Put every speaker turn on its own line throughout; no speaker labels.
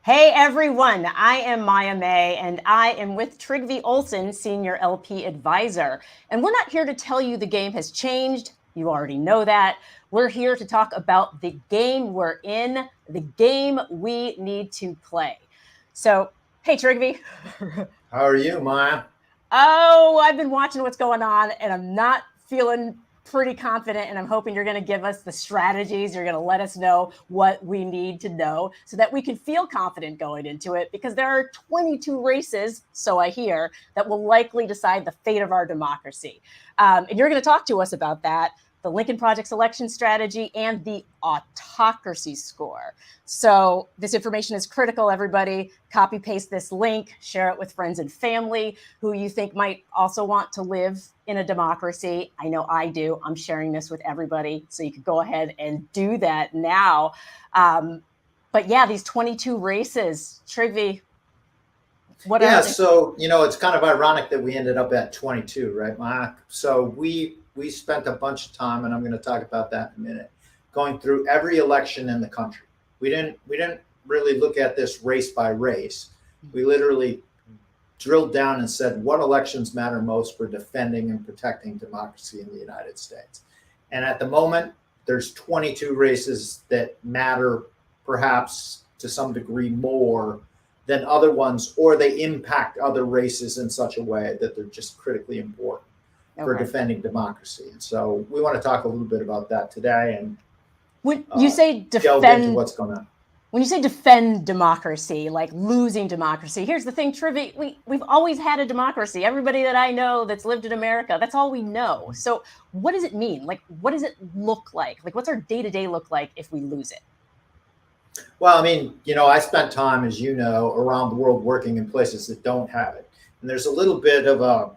Hey everyone, I am Maya May and I am with Trygve Olson, Senior LP Advisor. And we're not here to tell you the game has changed. You already know that. We're here to talk about the game we're in, the game we need to play. So, hey Trygve.
How are you, Maya?
Oh, I've been watching what's going on and I'm not feeling pretty confident, and I'm hoping you're going to give us the strategies. You're going to let us know what we need to know so that we can feel confident going into it, because there are 22 races, so I hear, that will likely decide the fate of our democracy. And you're going to talk to us about that, the Lincoln Project selection strategy, and the autocracy score. So this information is critical, everybody. Copy paste this link, share it with friends and family who you think might also want to live in a democracy. I know I do. I'm sharing this with everybody, so you could go ahead and do that now. But yeah, these 22 races, Trygve, what are they?
So it's kind of ironic that we ended up at 22, right, Maya? So we spent a bunch of time, and I'm going to talk about that in a minute, going through every election in the country. We didn't really look at this race by race. We literally drilled down and said what elections matter most for defending and protecting democracy in the United States. And at the moment, there's 22 races that matter perhaps to some degree more than other ones, or they impact other races in such a way that they're just critically important for defending democracy. And so we want to talk a little bit about that today and
when you say
delve into what's going on.
When you say defend democracy, like losing democracy, here's the thing, Trivy, we've always had a democracy. Everybody that I know that's lived in America, that's all we know. So what does it mean? Like, what does it look like? Like, what's our day-to-day look like if we lose it?
Well, I mean, I spent time, as you know, around the world working in places that don't have it. And there's a little bit of a,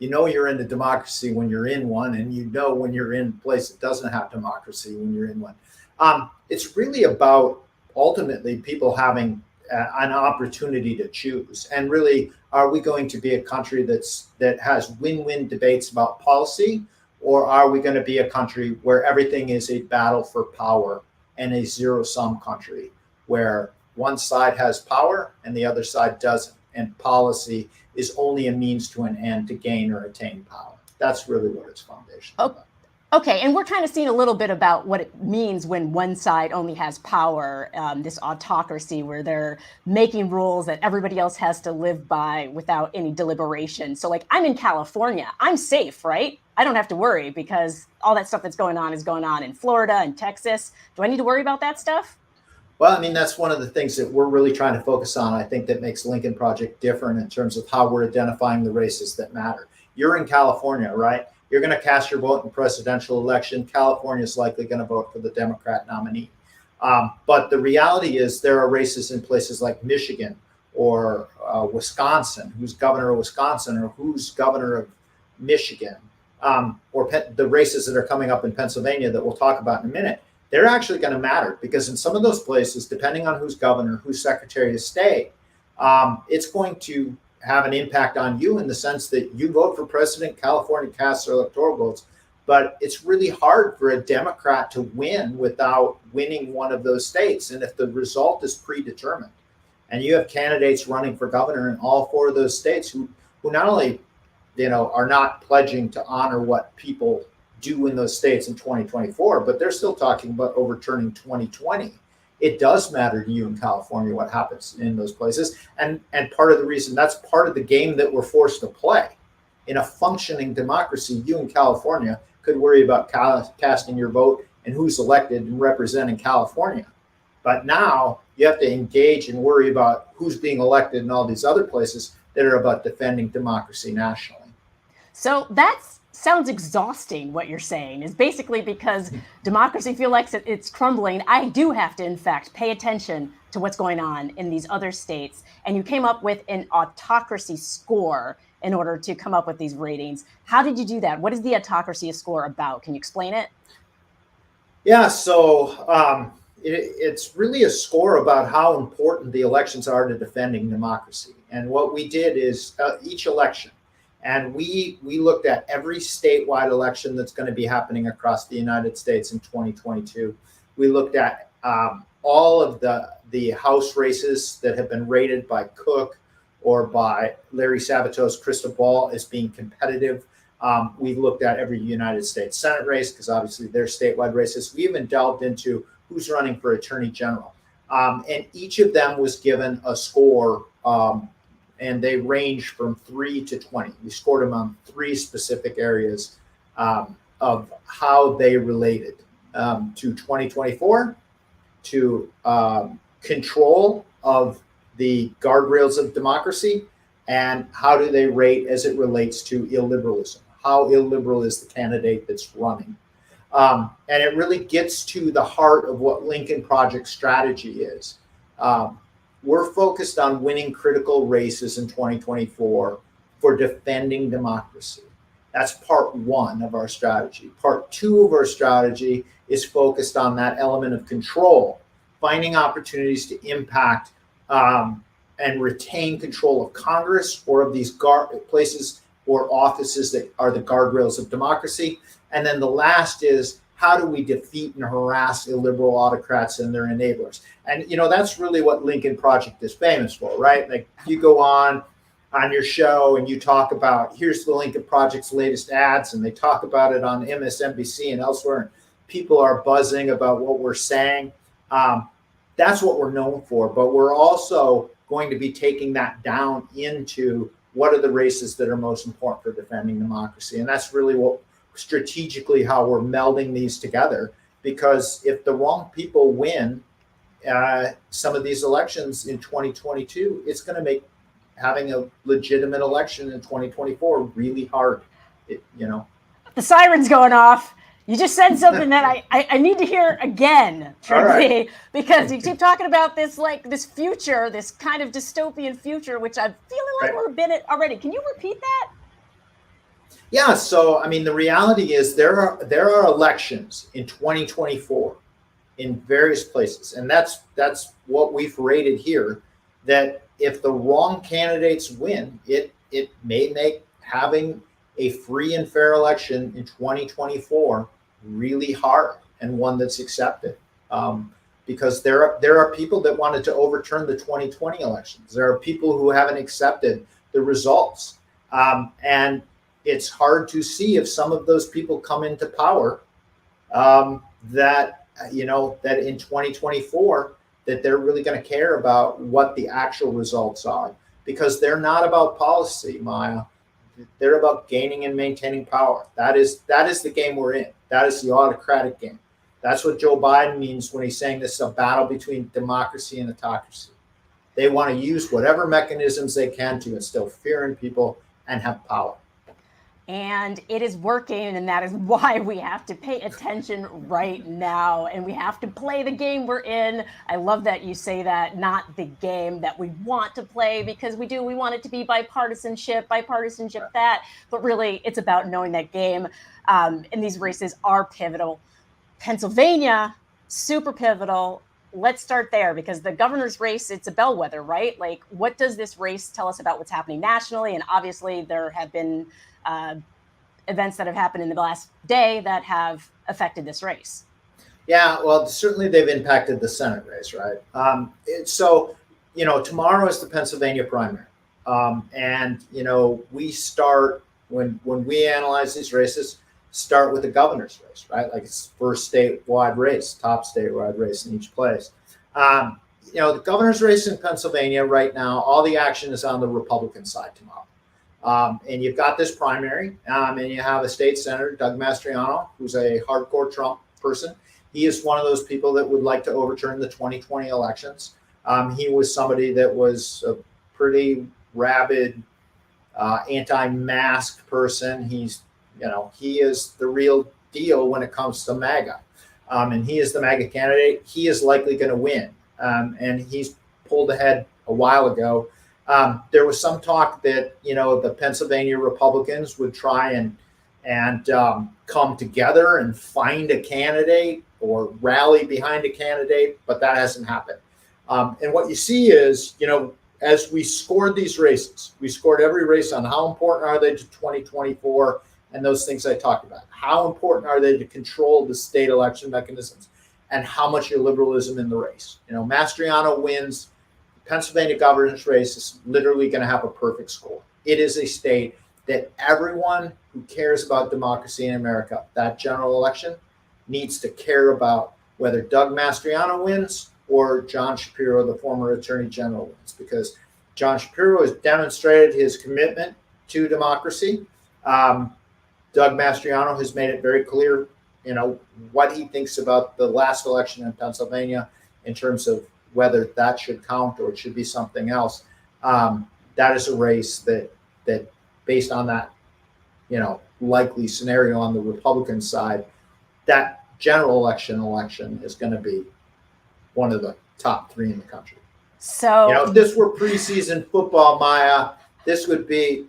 you're in a democracy when you're in one, and when you're in a place that doesn't have democracy when you're in one. It's really about ultimately people having an opportunity to choose. And really, are we going to be a country that has win-win debates about policy, or are we going to be a country where everything is a battle for power and a zero-sum country where one side has power and the other side doesn't, and policy is only a means to an end to gain or attain power? That's really what its foundation is about.
Okay, and we're kind of seeing a little bit about what it means when one side only has power, this autocracy where they're making rules that everybody else has to live by without any deliberation. So like, I'm in California, I'm safe, right? I don't have to worry because all that stuff that's going on is going on in Florida and Texas. Do I need to worry about that stuff?
Well, I mean, that's one of the things that we're really trying to focus on. I think that makes Lincoln Project different in terms of how we're identifying the races that matter. You're in California, right? You're going to cast your vote in the presidential election. California is likely going to vote for the Democrat nominee. But the reality is there are races in places like Michigan or Wisconsin, who's governor of Wisconsin, or who's governor of Michigan, or the races that are coming up in Pennsylvania that we'll talk about in a minute. They're actually going to matter because in some of those places, depending on who's governor, who's secretary of state, it's going to have an impact on you in the sense that you vote for president. California casts electoral votes, but it's really hard for a Democrat to win without winning one of those states. And if the result is predetermined and you have candidates running for governor in all four of those states who not only, are not pledging to honor what people do in those states in 2024, but they're still talking about overturning 2020. It does matter to you in California what happens in those places. And part of the reason, that's part of the game that we're forced to play. In a functioning democracy, you in California could worry about casting your vote and who's elected and representing California. But now you have to engage and worry about who's being elected in all these other places that are about defending democracy nationally.
So that sounds exhausting. What you're saying is basically because democracy feels like it's crumbling, I do have to, in fact, pay attention to what's going on in these other states. And you came up with an autocracy score in order to come up with these ratings. How did you do that? What is the autocracy score about? Can you explain it?
Yeah, so it's really a score about how important the elections are to defending democracy. And what we did is each election, and we looked at every statewide election that's going to be happening across the United States in 2022. We looked at all of the House races that have been rated by Cook or by Larry Sabato's crystal ball as being competitive. We've looked at every United States Senate race because obviously they're statewide races. We even delved into who's running for Attorney General. And each of them was given a score, and they range from 3 to 20. We scored them on 3 specific areas of how they related to 2024, to control of the guardrails of democracy, and how do they rate as it relates to illiberalism? How illiberal is the candidate that's running? And it really gets to the heart of what Lincoln Project strategy is. We're focused on winning critical races in 2024 for defending democracy. That's part 1 of our strategy. Part 2 of our strategy is focused on that element of control, finding opportunities to impact and retain control of Congress or of these places or offices that are the guardrails of democracy. And then the last is, how do we defeat and harass illiberal autocrats and their enablers? And, that's really what Lincoln Project is famous for, right? Like, you go on your show and you talk about, here's the Lincoln Project's latest ads, and they talk about it on MSNBC and elsewhere, and people are buzzing about what we're saying. That's what we're known for, but we're also going to be taking that down into what are the races that are most important for defending democracy. And that's really what strategically how we're melding these together, because if the wrong people win some of these elections in 2022, it's going to make having a legitimate election in 2024 really hard.
The siren's going off. You just said something that I need to hear again, Trygve, right, because you keep talking about this, like, this future, this kind of dystopian future, which I'm feeling like we're a bit already. Can you repeat that?
Yeah. So, the reality is there are elections in 2024 in various places, and that's what we've rated here. That if the wrong candidates win, it may make having a free and fair election in 2024 really hard, and one that's accepted, because there are people that wanted to overturn the 2020 elections. There are people who haven't accepted the results, and it's hard to see if some of those people come into power that in 2024 that they're really going to care about what the actual results are, because they're not about policy, Maya. They're about gaining and maintaining power. That is the game we're in. That is the autocratic game. That's what Joe Biden means when he's saying this is a battle between democracy and autocracy. They want to use whatever mechanisms they can to instill fear in people and have power.
And it is working, and that is why we have to pay attention right now, and we have to play the game we're in. I love that you say that, not the game that we want to play, because we want it to be bipartisanship that, but really it's about knowing that game. And these races are pivotal. Pennsylvania, super pivotal. Let's start there, because the governor's race, it's a bellwether, right? Like, what does this race tell us about what's happening nationally? And obviously there have been events that have happened in the last day that have affected this race.
Yeah, well, certainly they've impacted the Senate race, right? So, tomorrow is the Pennsylvania primary. And, we start, when we analyze these races, start with the governor's race, right? Like, it's first statewide race, top statewide race in each place. The governor's race in Pennsylvania right now, all the action is on the Republican side tomorrow. And you've got this primary, and you have a state senator, Doug Mastriano, who's a hardcore Trump person. He is one of those people that would like to overturn the 2020 elections. He was somebody that was a pretty rabid anti-mask person. He is the real deal when it comes to MAGA. And he is the MAGA candidate. He is likely going to win. And he's pulled ahead a while ago. There was some talk that, the Pennsylvania Republicans would try and come together and find a candidate or rally behind a candidate, but that hasn't happened. And what you see is, as we scored these races, we scored every race on how important are they to 2024 and those things I talked about. How important are they to control the state election mechanisms? and how much illiberalism in the race. You know, Mastriano wins Pennsylvania governor's race is literally going to have a perfect score. It is a state that everyone who cares about democracy in America, that general election, needs to care about whether Doug Mastriano wins or John Shapiro, the former attorney general, wins, because John Shapiro has demonstrated his commitment to democracy. Doug Mastriano has made it very clear, you know, what he thinks about the last election in Pennsylvania in terms of whether that should count or it should be something else. That is a race that based on that, you know, likely scenario on the Republican side, that general election is going to be one of the top 3 in the country.
So,
you know, if this were preseason football, Maya, this would be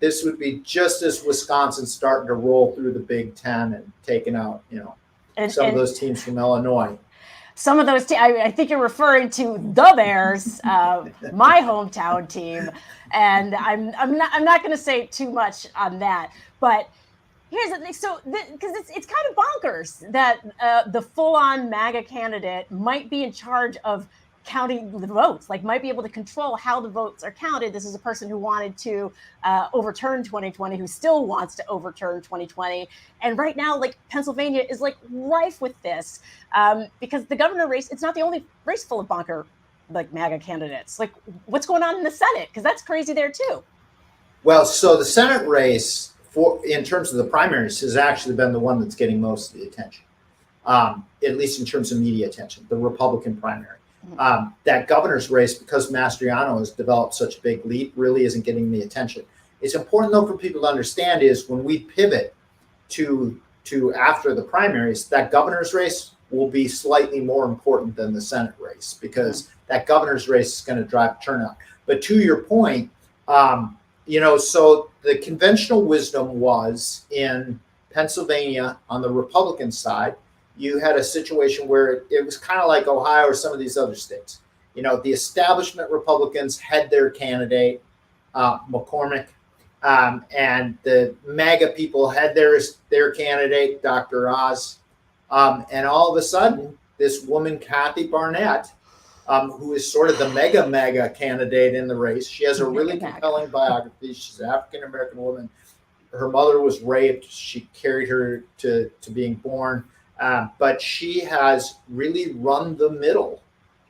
just as Wisconsin starting to roll through the Big Ten and taking out, you know, some of those teams from Illinois.
Some of those, I think you're referring to the Bears, my hometown team, and I'm not going to say too much on that. But here's the thing: so because it's kind of bonkers that the full-on MAGA candidate might be in charge of counting the votes, like might be able to control how the votes are counted. This is a person who wanted to overturn 2020, who still wants to overturn 2020. And right now, like Pennsylvania is like rife with this because the governor race, it's not the only race full of bonker like MAGA candidates. Like what's going on in the Senate? Because that's crazy there too.
Well, so the Senate race in terms of the primaries has actually been the one that's getting most of the attention, at least in terms of media attention, the Republican primary. That governor's race, because Mastriano has developed such a big lead, really isn't getting the attention. It's important, though, for people to understand is when we pivot to after the primaries, that governor's race will be slightly more important than the Senate race because that governor's race is going to drive turnout. But to your point, you know, so the conventional wisdom was in Pennsylvania on the Republican side, you had a situation where it was kind of like Ohio or some of these other states. You know, the establishment Republicans had their candidate, McCormick, and the MAGA people had their candidate, Dr. Oz. And all of a sudden, this woman, Kathy Barnett, who is sort of the mega MAGA candidate in the race, she has a really compelling biography. She's an African-American woman. Her mother was raped. She carried her to being born. But she has really run the middle.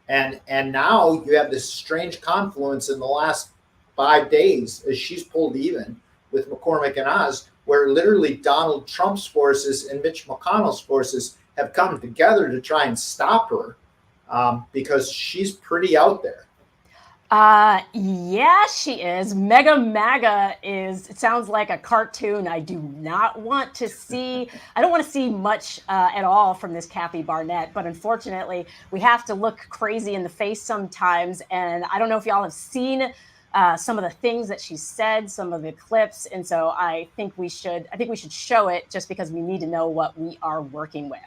And now you have this strange confluence in the last 5 days as she's pulled even with McCormick and Oz, where literally Donald Trump's forces and Mitch McConnell's forces have come together to try and stop her because she's pretty out there.
Yeah, she is. Mega MAGA it sounds like a cartoon. I do not want to see, I don't want to see much at all from this Kathy Barnett, but unfortunately we have to look crazy in the face sometimes. And I don't know if y'all have seen some of the things that she said, some of the clips. And so I think we should show it just because we need to know what we are working with.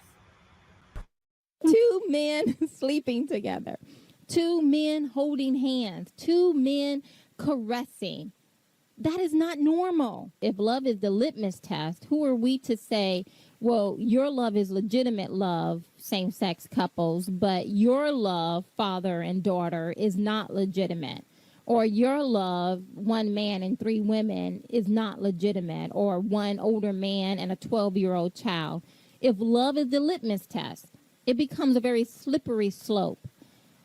2 men sleeping together. 2 men holding hands, 2 men caressing. That is not normal. If love is the litmus test, who are we to say, well, your love is legitimate love, same-sex couples, but your love, father and daughter, is not legitimate. Or your love, 1 man and 3 women, is not legitimate. Or 1 older man and a 12-year-old child. If love is the litmus test, it becomes a very slippery slope.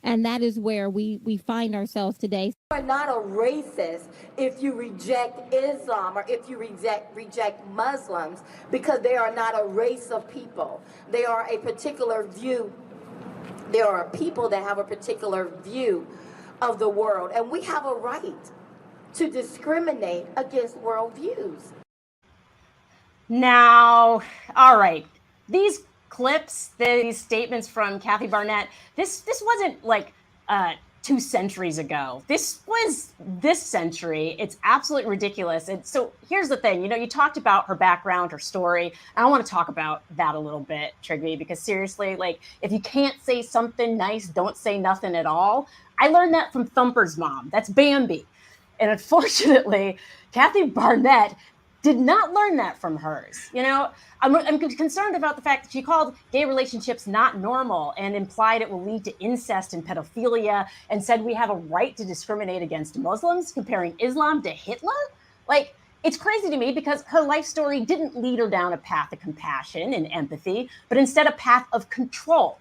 And that is where we find ourselves today.
You are not a racist if you reject Islam or if you reject Muslims, because they are not a race of people. They are a particular view. There are people that have a particular view of the world. And we have a right to discriminate against worldviews.
Now, all right, these clips, these statements from Kathy Barnett, this wasn't like 2 centuries ago. This was this century. It's absolutely ridiculous. And so here's the thing, you know, you talked about her background, her story. I want to talk about that a little bit, Trygve, because seriously, like if you can't say something nice, don't say nothing at all. I learned that from Thumper's mom. That's Bambi. And unfortunately, Kathy Barnett did not learn that from hers. You know, I'm concerned about the fact that she called gay relationships not normal and implied it will lead to incest and pedophilia, and said we have a right to discriminate against Muslims, comparing Islam to Hitler. Like, it's crazy to me because her life story didn't lead her down a path of compassion and empathy, but instead a path of control,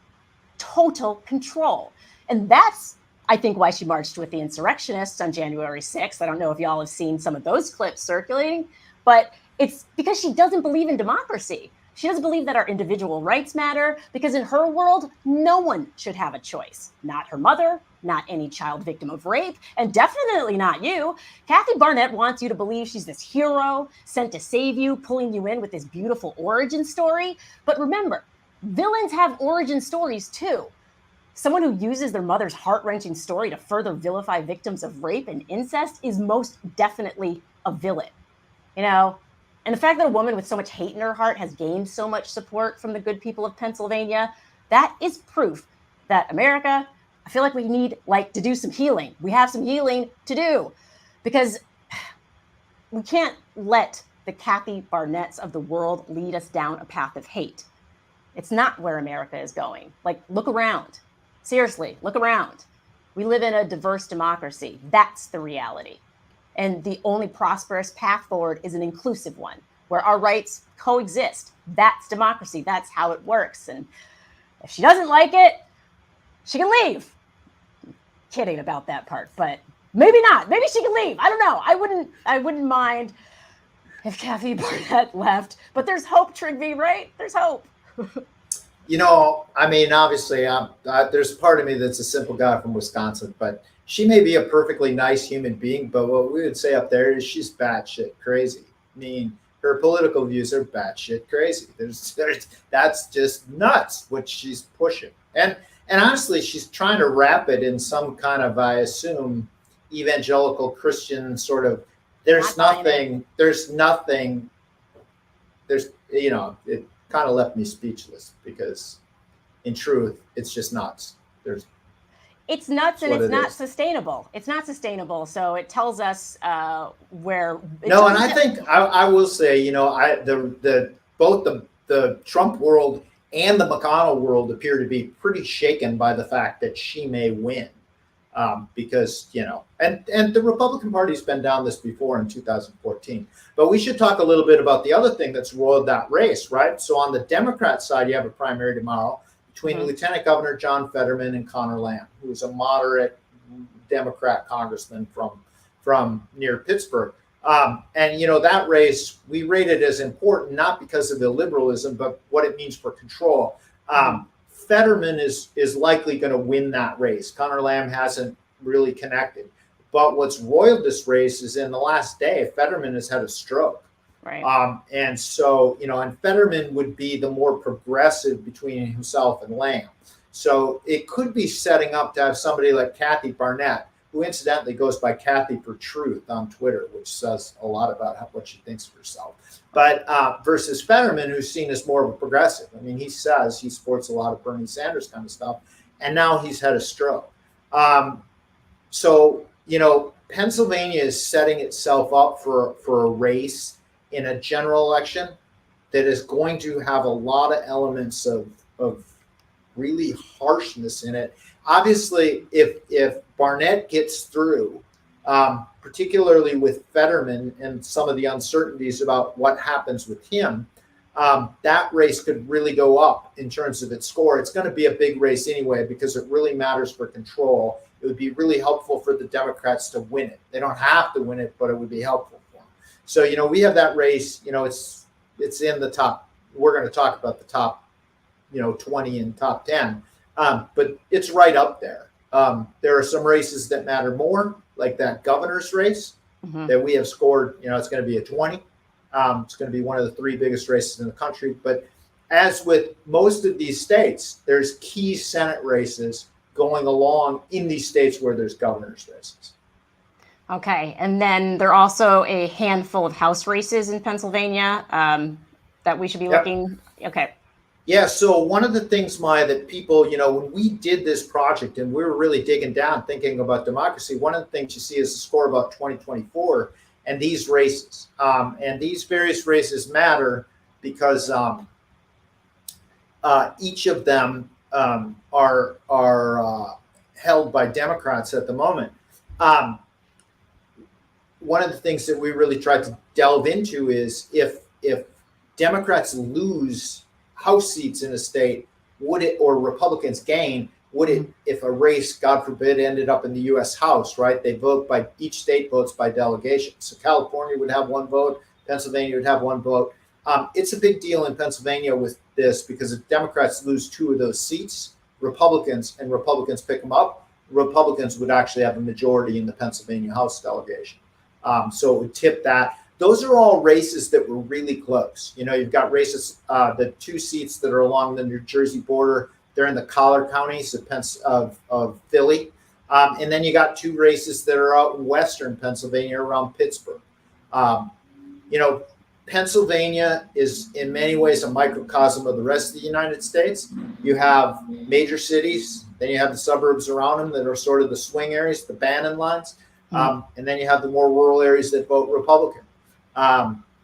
total control. And that's, I think, why she marched with the insurrectionists on January 6th. I don't know if y'all have seen some of those clips circulating, but it's because she doesn't believe in democracy. She doesn't believe that our individual rights matter, because in her world, no one should have a choice. Not her mother, not any child victim of rape, and definitely not you. Kathy Barnett wants you to believe she's this hero sent to save you, pulling you in with this beautiful origin story. But remember, villains have origin stories too. Someone who uses their mother's heart-wrenching story to further vilify victims of rape and incest is most definitely a villain. You know, and the fact that a woman with so much hate in her heart has gained so much support from the good people of Pennsylvania, that is proof that America, I feel like we need to do some healing. We have some healing to do, because we can't let the Kathy Barnetts of the world lead us down a path of hate. It's not where America is going. Like, look around. Seriously, look around. We live in a diverse democracy. That's the reality. And the only prosperous path forward is an inclusive one, where our rights coexist. That's democracy. That's how it works. And if she doesn't like it, she can leave. Kidding about that part, but maybe not. Maybe she can leave. I don't know. I wouldn't mind if Kathy Barnett left. But there's hope, Trygve, right? There's hope.
You know, I mean, obviously, there's part of me that's a simple guy from Wisconsin, but she may be a perfectly nice human being, but what we would say up there is she's batshit crazy. I mean, her political views are batshit crazy. That's just nuts what she's pushing. And honestly, she's trying to wrap it in some kind of, I assume, evangelical Christian sort of, it kind of left me speechless, because in truth, it's just nuts.
It's nuts, and it's not sustainable. It's not sustainable. So it tells us where.
No, and I think I will say, you know, both the Trump world and the McConnell world appear to be pretty shaken by the fact that she may win, because, you know, and the Republican Party's been down this before in 2014. But we should talk a little bit about the other thing that's roiled that race, right? So on the Democrat side, you have a primary tomorrow between Lieutenant Governor John Fetterman and Connor Lamb, who is a moderate Democrat congressman from near Pittsburgh. And, you know, that race, we rate it as important, not because of the liberalism, but what it means for control. Fetterman is likely going to win that race. Connor Lamb hasn't really connected. But what's roiled this race is in the last day, Fetterman has had a stroke.
Right.
And so, you know, and Fetterman would be the more progressive between himself and Lamb. So it could be setting up to have somebody like Kathy Barnett, who incidentally goes by Kathy for Truth on Twitter, which says a lot about what she thinks of herself. But versus Fetterman, who's seen as more of a progressive. I mean, he says he supports a lot of Bernie Sanders kind of stuff, and now he's had a stroke. So, you know, Pennsylvania is setting itself up for a race in a general election that is going to have a lot of elements of really harshness in it. Obviously, if Barnett gets through, particularly with Fetterman and some of the uncertainties about what happens with him, that race could really go up in terms of its score. It's going to be a big race anyway, because it really matters for control. It would be really helpful for the Democrats to win it. They don't have to win it, but it would be helpful for them. So, you know, we have that race, you know, it's in the top. We're going to talk about the top, you know, 20 and top 10. But it's right up there. There are some races that matter more, like that governor's race that we have scored. You know, it's going to be a 20. It's going to be one of the 3 biggest races in the country. But as with most of these states, there's key Senate races going along in these states where there's governor's races.
Okay. And then there are also a handful of House races in Pennsylvania that we should be looking. Okay.
Yeah, so one of the things, Maya, that people, you know, when we did this project and we were really digging down, thinking about democracy, one of the things you see is a score about 2024 and these races. And these various races matter because each of them are held by Democrats at the moment. One of the things that we really tried to delve into is if Democrats lose House seats in a state, would it, or Republicans gain, would it, if a race, God forbid, ended up in the U.S. House, right? They vote by, each state votes by delegation. So California would have one vote, Pennsylvania would have one vote. It's a big deal in Pennsylvania with this because if Democrats lose 2 of those seats, Republicans pick them up, Republicans would actually have a majority in the Pennsylvania House delegation. So it would tip that. Those are all races that were really close. You know, you've got races, the 2 seats that are along the New Jersey border, they're in the collar counties of Philly. And then you got 2 races that are out in western Pennsylvania around Pittsburgh. You know, Pennsylvania is in many ways a microcosm of the rest of the United States. You have major cities, then you have the suburbs around them that are sort of the swing areas, the Bannon lines. And then you have the more rural areas that vote Republican.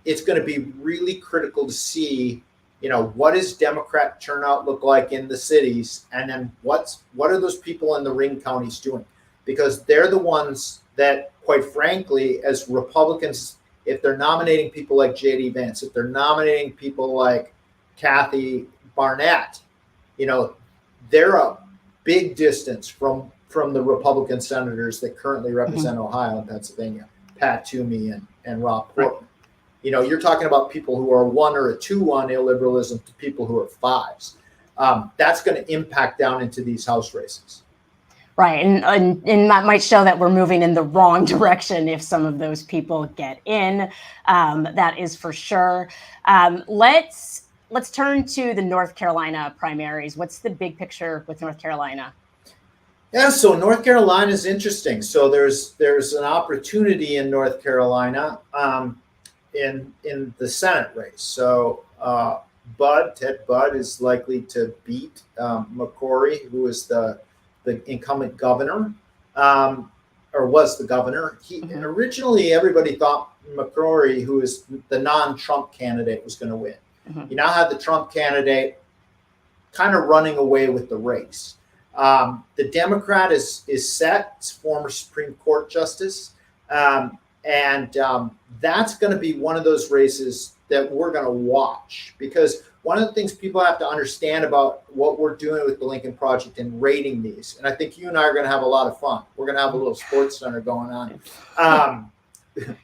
It's going to be really critical to see, you know, what does Democrat turnout look like in the cities, and then what are those people in the ring counties doing? Because they're the ones that, quite frankly, as Republicans, if they're nominating people like J.D. Vance, if they're nominating people like Kathy Barnett, you know, they're a big distance from the Republican senators that currently represent Ohio and Pennsylvania, Pat Toomey and Rob Portman. You know, you're talking about people who are 1 or a 2-1 illiberalism to people who are 5s. That's going to impact down into these House races.
Right. And that might show that we're moving in the wrong direction if some of those people get in. That is for sure. Let's turn to the North Carolina primaries. What's the big picture with North Carolina?
Yeah, so North Carolina is interesting. So there's an opportunity in North Carolina in the Senate race. So Ted Budd is likely to beat McCrory, who is the incumbent governor, or was the governor. Originally, everybody thought McCrory, who is the non-Trump candidate, was going to win. You now have the Trump candidate kind of running away with the race. The Democrat is set. It's former Supreme Court justice. And that's going to be one of those races that we're going to watch, because one of the things people have to understand about what we're doing with the Lincoln Project and rating these, and I think you and I are going to have a lot of fun. We're going to have a little sports center going on.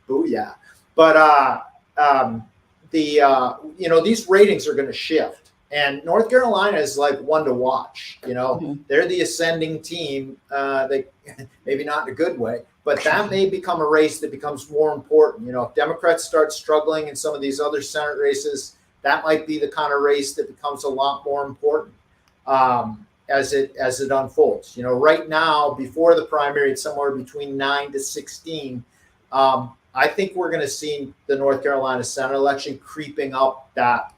Booyah. But you know, these ratings are going to shift. And North Carolina is like one to watch. You know, they're the ascending team. They maybe not in a good way, but that may become a race that becomes more important. You know, if Democrats start struggling in some of these other Senate races, that might be the kind of race that becomes a lot more important as it unfolds. You know, right now, before the primary, it's somewhere between 9 to 16. I think we're going to see the North Carolina Senate election creeping up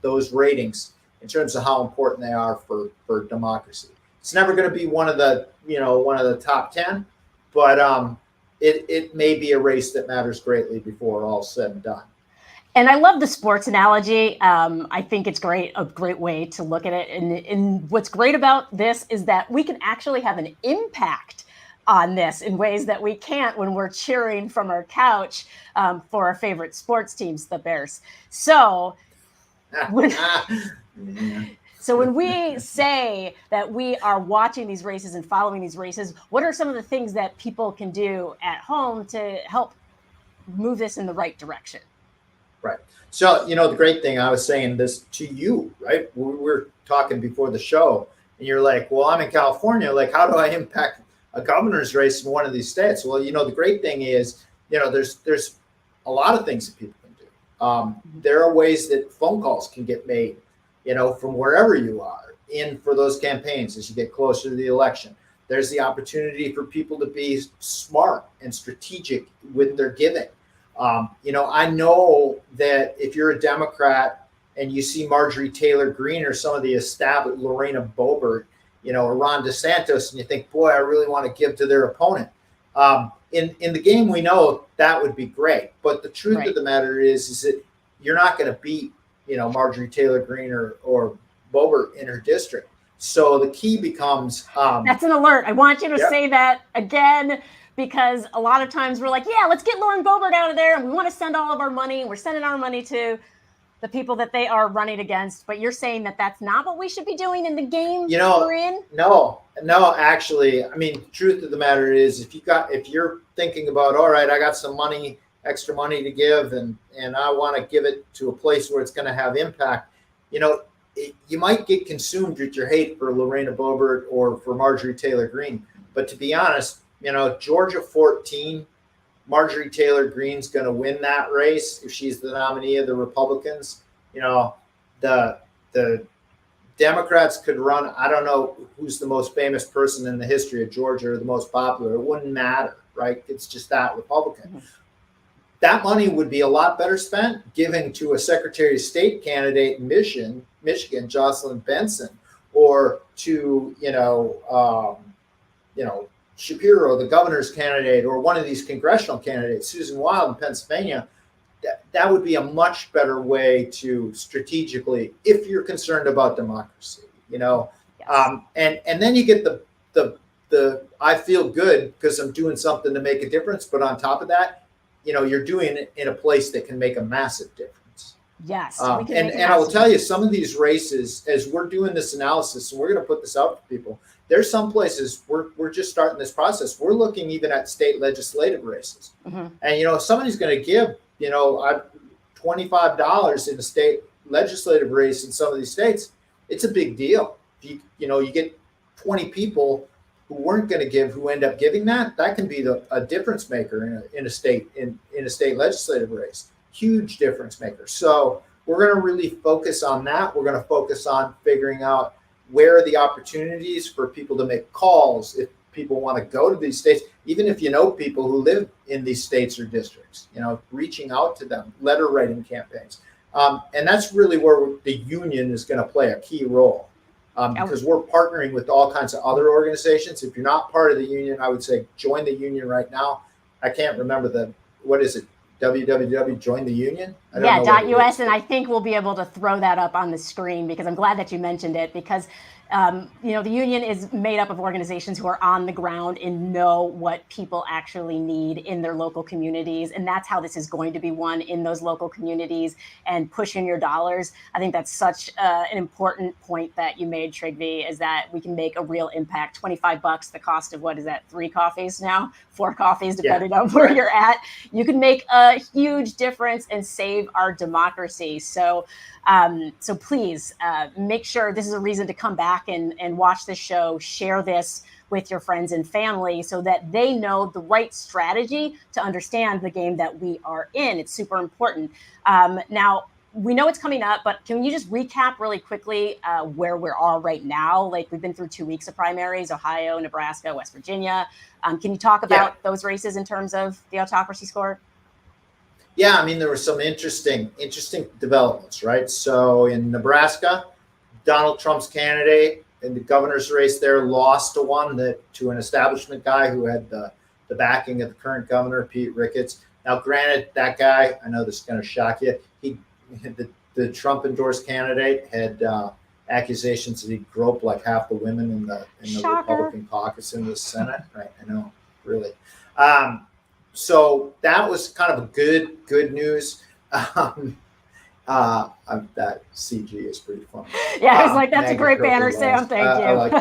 those ratings in terms of how important they are for democracy. It's never going to be one of the top 10, but it may be a race that matters greatly before all's said and done.
And I love the sports analogy. I think it's a great way to look at it. And what's great about this is that we can actually have an impact on this in ways that we can't when we're cheering from our couch for our favorite sports teams, the Bears. So when we say that we are watching these races and following these races, what are some of the things that people can do at home to help move this in the right direction?
Right. So, you know, the great thing, I was saying this to you, right? We were talking before the show, and you're like, well, I'm in California. Like, how do I impact a governor's race in one of these states? Well, you know, the great thing is, you know, there's a lot of things that people can do. There are ways that phone calls can get made, you know, from wherever you are in for those campaigns as you get closer to the election. There's the opportunity for people to be smart and strategic with their giving. You know, I know that if you're a Democrat and you see Marjorie Taylor Greene or some of the established Lorena Boebert, you know, or Ron DeSantis, and you think, boy, I really want to give to their opponent. In the game, we know that would be great, but the truth
Right.
of the matter is that you're not going to beat, Marjorie Taylor Greene or Boebert in her district. So the key becomes
that's an alert. I want you to
Yep.
say that again, because a lot of times we're like, yeah, let's get Lauren Boebert out of there, and we want to send all of our money. We're sending our money to the people that they are running against, but you're saying that that's not what we should be doing in the game we're in?
No, actually, I mean, truth of the matter is, if you're thinking about, all right, I got some money, extra money to give, and I want to give it to a place where it's going to have impact, you might get consumed with your hate for Lorena Boebert or for Marjorie Taylor Greene. But to be honest, Georgia 14, Marjorie Taylor Greene's going to win that race if she's the nominee of the Republicans. The Democrats could run. I don't know who's the most famous person in the history of Georgia or the most popular. It wouldn't matter, right? It's just that Republican. Mm-hmm. That money would be a lot better spent giving to a Secretary of State candidate in Michigan, Jocelyn Benson, or to Shapiro, the governor's candidate, or one of these congressional candidates, Susan Wild in Pennsylvania. That would be a much better way to strategically, if you're concerned about democracy, Yes. And then you get the I feel good because I'm doing something to make a difference. But on top of that, you're doing it in a place that can make a massive difference.
Yes.
And I will tell you, some of these races, as we're doing this analysis, and we're going to put this out for people, there's some places we're just starting this process. We're looking even at state legislative races. Mm-hmm. And, if somebody's going to give, $25 in a state legislative race in some of these states, it's a big deal. You get 20 people who weren't going to give, who end up giving that can be a difference maker in a state legislative race. Huge difference maker. So we're going to really focus on that. We're going to focus on figuring out where are the opportunities for people to make calls if people want to go to these states, even if people who live in these states or districts, reaching out to them, letter writing campaigns. And that's really where the union is going to play a key role. Because we're partnering with all kinds of other organizations. If you're not part of the union, I would say join the union right now. I can't remember what is it? www join the union.
.us, and I think we'll be able to throw that up on the screen because I'm glad that you mentioned it because the union is made up of organizations who are on the ground and know what people actually need in their local communities. And that's how this is going to be won in those local communities and pushing your dollars. I think that's such an important point that you made, Trygve, is that we can make a real impact. $25, the cost of what is that? 3 coffees now, 4 coffees, depending on where you're at. You can make a huge difference and save our democracy. So please make sure this is a reason to come back and watch this show, share this with your friends and family so that they know the right strategy to understand the game that we are in. It's super important. Now, we know it's coming up, but can you just recap really quickly where we are right now? Like we've been through 2 weeks of primaries, Ohio, Nebraska, West Virginia. Can you talk about those races in terms of the autocracy score?
Yeah, I mean, there were some interesting developments, right? So in Nebraska, Donald Trump's candidate in the governor's race there lost to an establishment guy who had the backing of the current governor, Pete Ricketts. Now, granted, that guy, I know this is going to shock you, the Trump-endorsed candidate had accusations that he groped like half the women in the Republican caucus in the Senate. Right? I know, really. So that was kind of a good news. That CG is pretty funny.
Yeah, I was like, that's a great banner, Sam. Thank you.
I like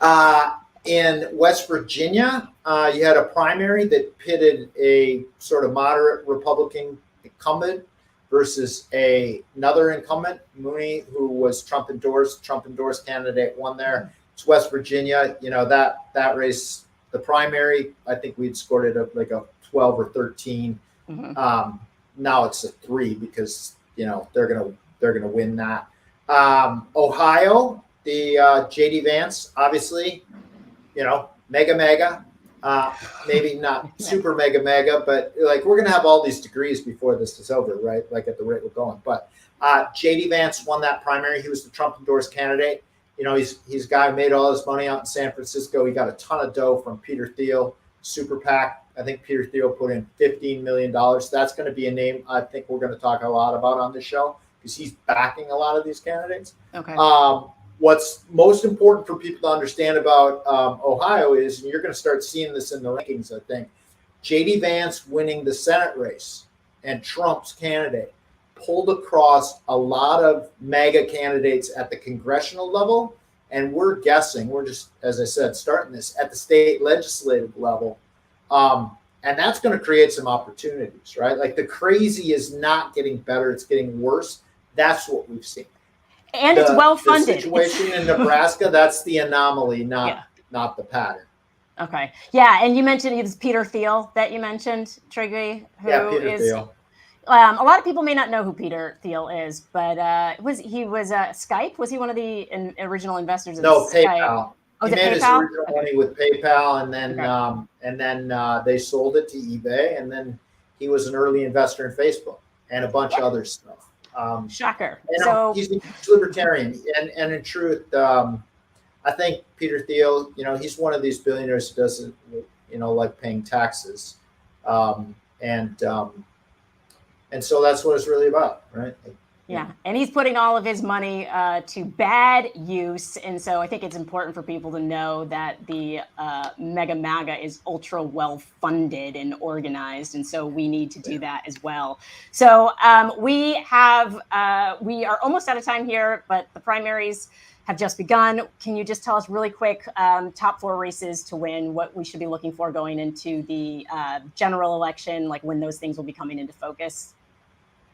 that. In West Virginia, you had a primary that pitted a sort of moderate Republican incumbent versus another incumbent, Mooney, who was Trump-endorsed candidate, won there. It's West Virginia. That race, the primary, I think we'd scored it up like a 12 or 13. Mm-hmm. Now it's a 3 because they're gonna win that. Ohio, the JD Vance, obviously, mega, maybe not super mega, but like we're gonna have all these degrees before this is over, right? Like at the rate we're going. But JD Vance won that primary. He was the Trump-endorsed candidate. You know, he's a guy who made all his money out in San Francisco. He got a ton of dough from Peter Thiel, Super PAC. I think Peter Thiel put in $15 million. That's going to be a name I think we're going to talk a lot about on this show because he's backing a lot of these candidates.
Okay.
What's most important for people to understand about Ohio is, and you're going to start seeing this in the rankings, I think, J.D. Vance winning the Senate race and Trump's candidate pulled across a lot of MAGA candidates at the congressional level. And we're guessing, we're just, as I said, starting this at the state legislative level. And that's going to create some opportunities, right? Like the crazy is not getting better, it's getting worse. That's what we've seen.
And it's well funded.
The situation in Nebraska, that's the anomaly, not the pattern.
Okay. Yeah. And you mentioned it was Peter Thiel that you mentioned, Trygve,
Peter Thiel.
A lot of people may not know who Peter Thiel is, but he was Skype? Was he one of the original investors of Skype?
PayPal.
Oh,
he made
PayPal?
his original money with PayPal, and then they sold it to eBay, and then he was an early investor in Facebook and a bunch of other stuff.
Shocker.
So he's a libertarian, and in truth, I think Peter Thiel, you know, he's one of these billionaires who doesn't, you know, like paying taxes, and so that's what it's really about, right?
Yeah, and he's putting all of his money to bad use, and so I think it's important for people to know that the MAGA is ultra well funded and organized, and so we need to do that as well. So we are almost out of time here, but the primaries have just begun. Can you just tell us really quick top 4 races to win, what we should be looking for going into the general election, like when those things will be coming into focus?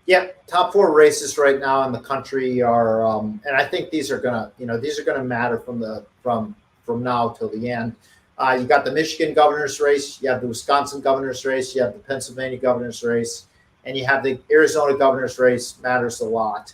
Yep, top 4 races right now in the country are, and I think these are gonna matter from now till the end. You got the Michigan governor's race, you have the Wisconsin governor's race, you have the Pennsylvania governor's race, and you have the Arizona governor's race. Matters a lot.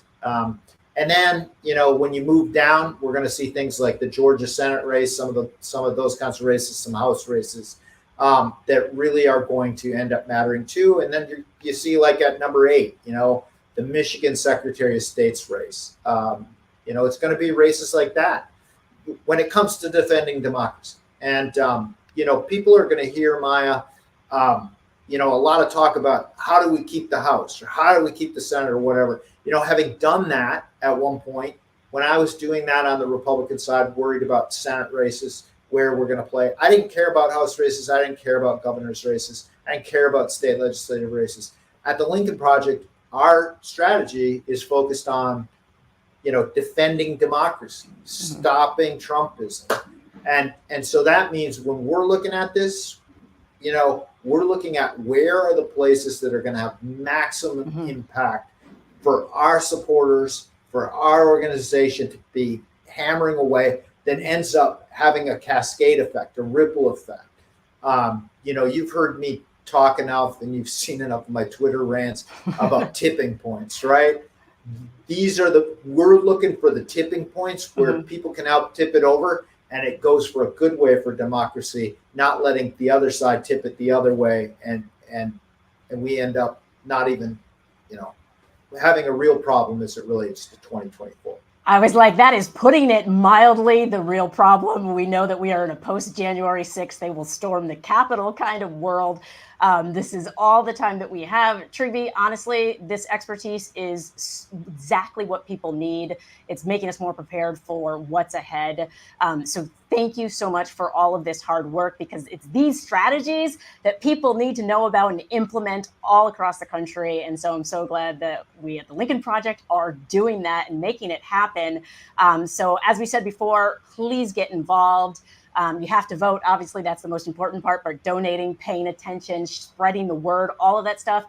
And then, you know, when you move down, we're going to see things like the Georgia Senate race, some of those kinds of races, some House races that really are going to end up mattering too. And then you see, like at number 8, you know, the Michigan Secretary of State's race. You know, it's going to be races like that when it comes to defending democracy. And you know, people are going to hear, Maya, you know, a lot of talk about how do we keep the House or how do we keep the Senate or whatever. You know, having done that at one point, when I was doing that on the Republican side, worried about Senate races, where we're going to play, I didn't care about House races. I didn't care about governor's races. I didn't care about state legislative races. At the Lincoln Project, our strategy is focused on, you know, defending democracy, stopping Trumpism. And so that means when we're looking at this, you know, we're looking at where are the places that are going to have maximum impact for our supporters, for our organization to be hammering away, that ends up having a cascade effect, a ripple effect. You know, you've heard me talk enough, and you've seen enough of my Twitter rants about tipping points, right? We're looking for the tipping points where people can help tip it over, and it goes for a good way for democracy, not letting the other side tip it the other way, and we end up not even, you know, having a real problem as it relates to 2024.
I was like, that is putting it mildly, the real problem. We know that we are in a post-January 6th, they will storm the Capitol kind of world. This is all the time that we have. Trygve, honestly, this expertise is exactly what people need. It's making us more prepared for what's ahead. So thank you so much for all of this hard work, because it's these strategies that people need to know about and implement all across the country. And so I'm so glad that we at the Lincoln Project are doing that and making it happen. So as we said before, please get involved. You have to vote. Obviously, that's the most important part, but donating, paying attention, spreading the word, all of that stuff,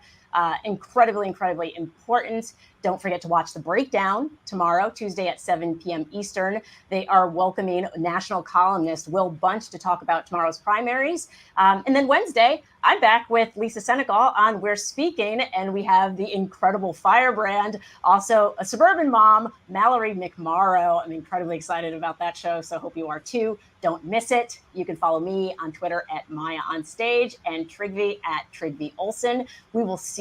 incredibly, incredibly important. Don't forget to watch The Breakdown tomorrow, Tuesday at 7 p.m. Eastern. They are welcoming national columnist Will Bunch to talk about tomorrow's primaries. And then Wednesday, I'm back with Lisa Senegal on We're Speaking, and we have the incredible firebrand, also a suburban mom, Mallory McMorrow. I'm incredibly excited about that show, so hope you are too. Don't miss it. You can follow me on Twitter at Maya on Stage and Trygve at Trygve Olson. We will see